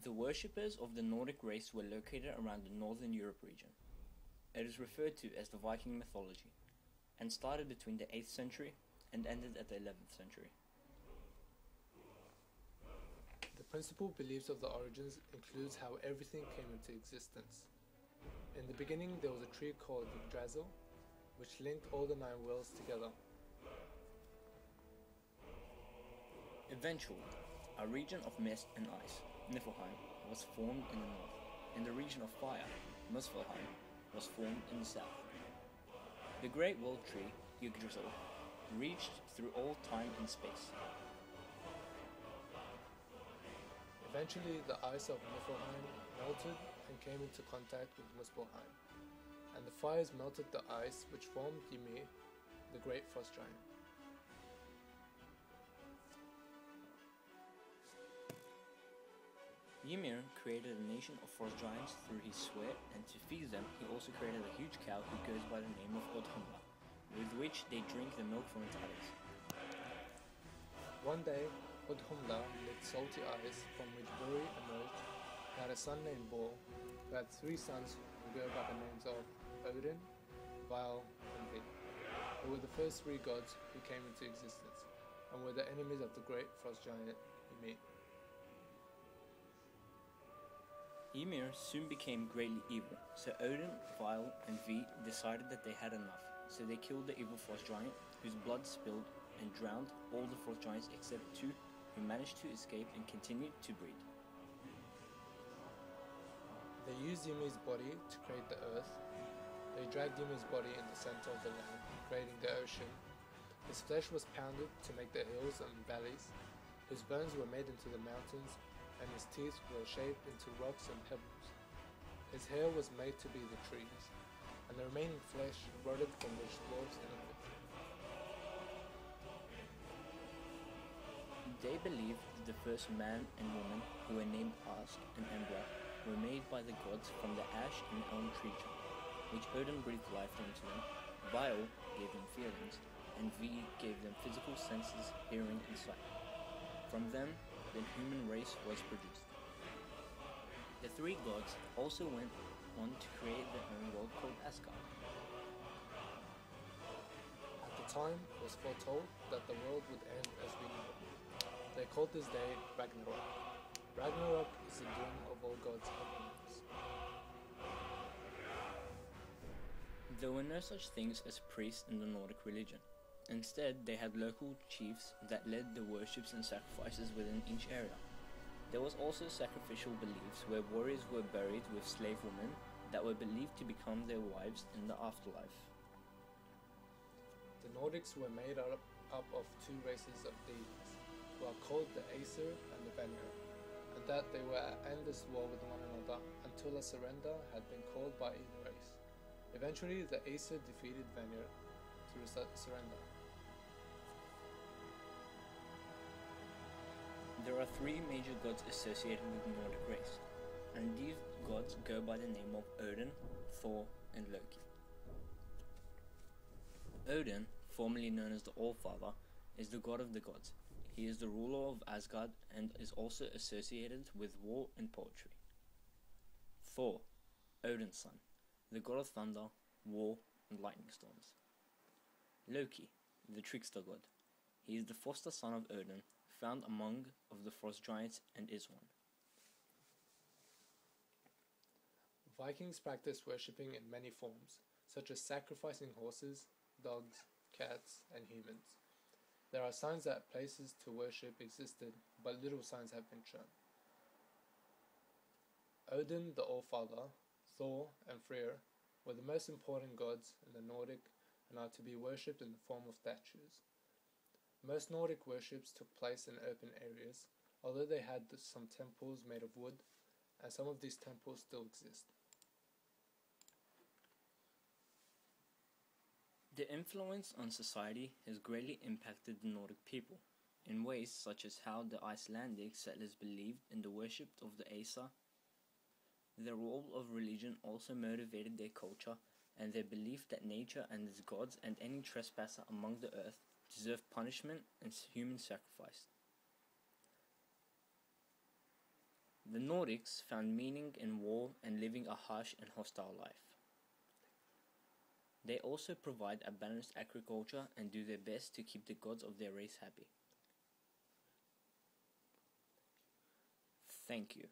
The worshippers of the Nordic race were located around the Northern Europe region. It is referred to as the Viking mythology, and started between the 8th century and ended at the 11th century. The principal beliefs of the origins includes how everything came into existence. In the beginning there was a tree called Yggdrasil, which linked all the 9 worlds together. Eventually, a region of mist and ice, Niflheim, was formed in the north, and the region of fire, Muspelheim, was formed in the south. The great world tree, Yggdrasil, reached through all time and space. Eventually the ice of Niflheim melted and came into contact with Muspelheim, and the fires melted the ice which formed Ymir, the great frost giant. Ymir created a nation of frost giants through his sweat, and to feed them he also created a huge cow who goes by the name of Odhumla, with which they drink the milk from its udders. One day, Odhumla licked salty ice from which Buri emerged. He had a son named Bor, who had 3 sons who go by the names of Odin, Val, and Vid, who were the first 3 gods who came into existence, and were the enemies of the great frost giant Ymir. Ymir soon became greatly evil, so Odin, Val, and Ve decided that they had enough, so they killed the evil frost giant, whose blood spilled and drowned all the frost giants except 2 who managed to escape and continued to breed. They used Ymir's body to create the earth. They dragged Ymir's body in the center of the land, creating the ocean. His flesh was pounded to make the hills and valleys. His bones were made into the mountains, and his teeth were shaped into rocks and pebbles. His hair was made to be the trees, and the remaining flesh rotted from which dwarfs inhabit. They believed that the first man and woman, who were named Ask and Embla, were made by the gods from the ash and elm tree trunk, which Odin breathed life into them, Vile gave them feelings, and Ve gave them physical senses, hearing and sight. From them, the human race was produced. The 3 gods also went on to create their own world called Asgard. At the time, it was foretold that the world would end as we know it. They called this day Ragnarok. Ragnarok is the doom of all gods and humans. There were no such things as priests in the Nordic religion. Instead, they had local chiefs that led the worships and sacrifices within each area. There was also sacrificial beliefs where warriors were buried with slave women that were believed to become their wives in the afterlife. The Nordics were made up of 2 races of deities, who are called the Aesir and the Vanir, and that they were at endless war with one another until a surrender had been called by either race. Eventually, the Aesir defeated Vanir through surrender. There are 3 major gods associated with the Nordic race, and these gods go by the name of Odin, Thor, and Loki. Odin, formerly known as the Allfather, is the god of the gods. He is the ruler of Asgard and is also associated with war and poetry. Thor, Odin's son, the god of thunder, war, and lightning storms. Loki, the trickster god. He is the foster son of Odin, found among of the frost giants and is one. Vikings practiced worshipping in many forms, such as sacrificing horses, dogs, cats, and humans. There are signs that places to worship existed, but little signs have been shown. Odin, the Allfather, Thor, and Freyr were the most important gods in the Nordic and are to be worshipped in the form of statues. Most Nordic worships took place in open areas, although they had some temples made of wood, and some of these temples still exist. The influence on society has greatly impacted the Nordic people, in ways such as how the Icelandic settlers believed in the worship of the Aesir. The role of religion also motivated their culture and their belief that nature and its gods and any trespasser among the earth deserved punishment and human sacrifice. The Nordics found meaning in war and living a harsh and hostile life. They also provide a balanced agriculture and do their best to keep the gods of their race happy. Thank you.